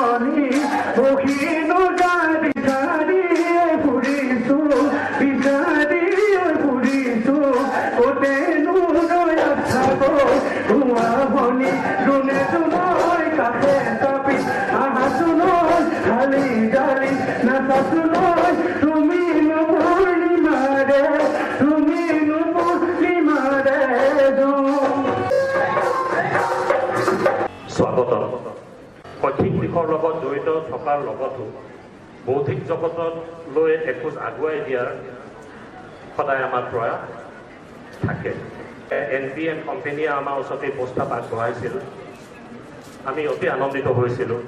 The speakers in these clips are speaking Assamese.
মনি বহিনো গাড়ি গাড়িয়ে ফুৰিছো বিচাৰিয়ে ফুৰিছো কতেনো নয়াত চাব ধোঁৱা ভনি যোনে যোনৈ কাষে চাপি আহাছো নৈ খালি গালি নাচাছো নৈ তুমি নপূৰ্ণিমাৰে তুমি নপূৰ্ণিমাৰে স্বাগতম। শৈক্ষিক দিশৰ লগত জড়িত থকাৰ লগতো বৌদ্ধিক জগতলৈ এখোজ আগুৱাই দিয়াৰ সদায় আমাৰ প্ৰয়াস থাকে। NPM কোম্পানীয়ে আমাৰ ওচৰতে প্ৰস্তাৱ আগবঢ়াইছিল, আমি অতি আনন্দিত হৈছিলোঁ।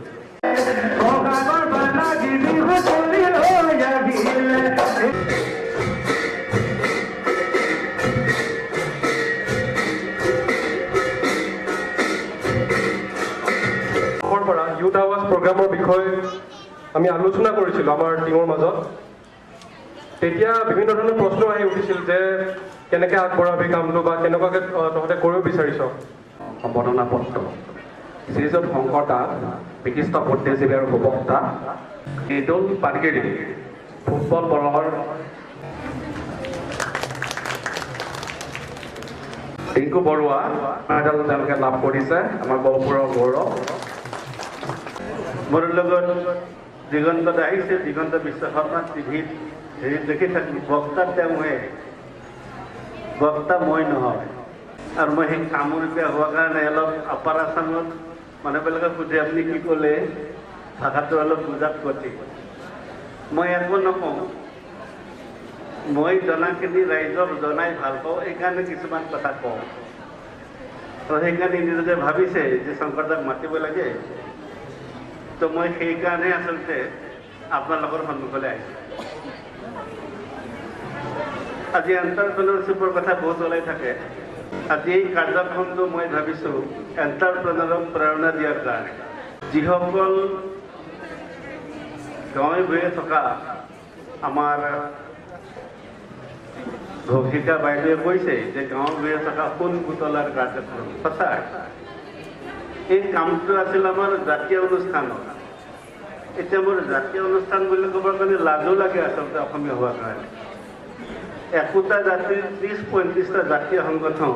ইউথ আৱাজ প্ৰগ্ৰামৰ বিষয়ে আমি আলোচনা কৰিছিলোঁ আমাৰ টিমৰ মাজত। তেতিয়া বিভিন্ন ধৰণৰ প্ৰশ্ন আহি উঠিছিল যে কেনেকৈ আগবঢ়াবি কামটো বা কেনেকুৱাকৈ তহঁতে কৰিব বিচাৰিছ। সম্বৰ্ধনা পত্ৰ শ্ৰীযুত শংকৰ দাস, বিশিষ্ট বুদ্ধিজীৱী আৰু সুবক্তা, ঈদুল পাটগিৰি ফুটবল বলৰ ৰিংকু বৰুৱা মেডেল তেওঁলোকে লাভ কৰিছে, আমাৰ গহপুৰৰ গৌৰৱ। মোৰ লগত দিগন্ত আহিছে, দিগন্ত বিশ্ব শৰ্মা টিভিত হেৰিত দেখি থাকি বক্তা তেওঁহে, বক্তা মই নহয়। আৰু মই সেই কামৰূপীয়া হোৱাৰ কাৰণে অলপ আপাৰ আছামত মানুহবিলাকে সোধে আপুনি কি ক'লে, ভাষাটো অলপ বুজাত কঠিন। মই একো নকওঁ, মই জনাখিনি ৰাইজক জনাই ভাল পাওঁ, সেইকাৰণে কিছুমান কথা কওঁ। আৰু সেইকাৰণে নিজে ভাবিছে যে শংকৰদাক মাতিব লাগে, তো মই সেইকাৰণে আচলতে আপোনালোকৰ সন্মুখলৈ আহিছোঁ। আজি এণ্টাৰপ্ৰেনাৰশ্বিপৰ কথা বহুত ওলাই থাকে। আজি এই কাৰ্যক্ৰমটো মই ভাবিছোঁ এণ্টাৰপ্ৰেনাৰক প্ৰেৰণা দিয়াৰ কাৰণে। যিসকল গাঁৱে ভূঞে থকা আমাৰ ঘোষিকা বাইদেৱে কৈছে যে গাঁৱে ভূঞে থকা সোণ পুতলাৰ কাৰ্যক্ৰম, সঁচা এই কামটো আছিল আমাৰ জাতীয় অনুষ্ঠানত। এতিয়া মোৰ জাতীয় অনুষ্ঠান বুলি ক'বৰ কাৰণে লাজো লাগে আচলতে অসমীয়া হোৱাৰ কাৰণে। একোটা জাতিৰ 30-35টা জাতীয় সংগঠন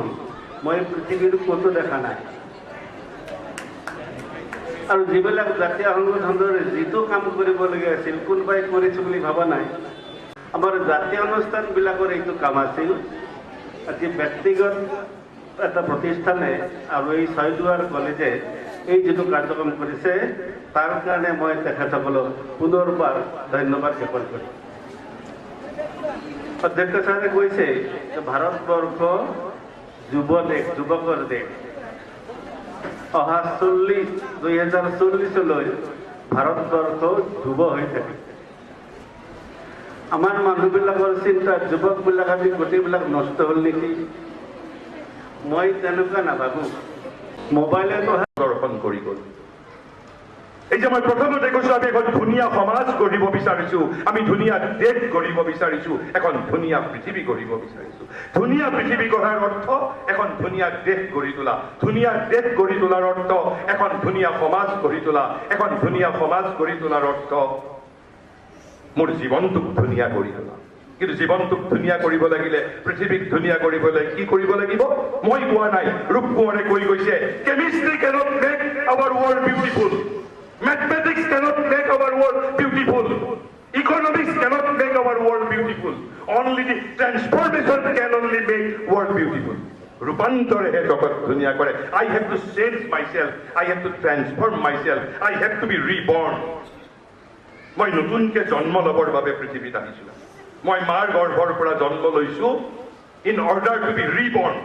মই পৃথিৱীৰ ক'তো দেখা নাই। আৰু যিবিলাক জাতীয় সংগঠনৰ যিটো কাম কৰিবলগীয়া আছিল কোনোবাই কৰিছোঁ বুলি ভবা নাই। আমাৰ জাতীয় অনুষ্ঠানবিলাকৰ এইটো কাম আছিল। আজি ব্যক্তিগত এটা প্ৰতিষ্ঠানে আৰু এই ছয়দুৱাৰ কলেজে এই যিটো কাৰ্যক্ৰম কৰিছে তাৰ কাৰণে মই তেখেতসকলক পুনৰবাৰ ধন্যবাদ জ্ঞাপন কৰিম। অধ্যক্ষ ছাৰে কৈছে যে ভাৰতবৰ্ষ যুৱ দেশ, যুৱকৰ দেশ। অহা 2040লৈ ভাৰতবৰ্ষ যুৱ হৈ থাকে। আমাৰ মানুহবিলাকৰ চিন্তা যুৱকবিলাক আজি গোটেইবিলাক নষ্ট হ'ল নেকি? মই তেনেকুৱা নাভাবোঁ। মোবাইলেতো দৰ্শন কৰি গ'ল। এই যে মই প্ৰথমতে কৈছোঁ আমি এখন ধুনীয়া সমাজ গঢ়িব বিচাৰিছোঁ, আমি ধুনীয়া দেশ গঢ়িব বিচাৰিছোঁ, এখন ধুনীয়া পৃথিৱী গঢ়িব বিচাৰিছোঁ। ধুনীয়া পৃথিৱী গঢ়াৰ অৰ্থ এখন ধুনীয়া দেশ গঢ়ি তোলা, ধুনীয়া দেশ গঢ়ি তোলাৰ অৰ্থ এখন ধুনীয়া সমাজ গঢ়ি তোলা, এখন ধুনীয়া সমাজ গঢ়ি তোলাৰ অৰ্থ মোৰ জীৱনটোক ধুনীয়া কৰি তোলা। কিন্তু জীৱনটোক ধুনীয়া কৰিব লাগিলে, পৃথিৱীক ধুনীয়া কৰিবলৈ কি কৰিব লাগিব? মই কোৱা নাই, ৰূপ কোঁৱৰে কৈ গৈছে, chemistry cannot make our world beautiful, mathematics cannot make our world beautiful, economics cannot make our world beautiful, only the transformation can only make world beautiful. ৰূপান্তৰেহে জগত ধুনীয়া কৰে। I have to change myself, I have to transform myself, I have to be reborn. মই নতুনকৈ জন্ম ল'বৰ বাবে পৃথিৱীত আহিছোঁ। মই মাৰ গৰ্ভৰ পৰা জন্ম লৈছোঁ in order to be reborn.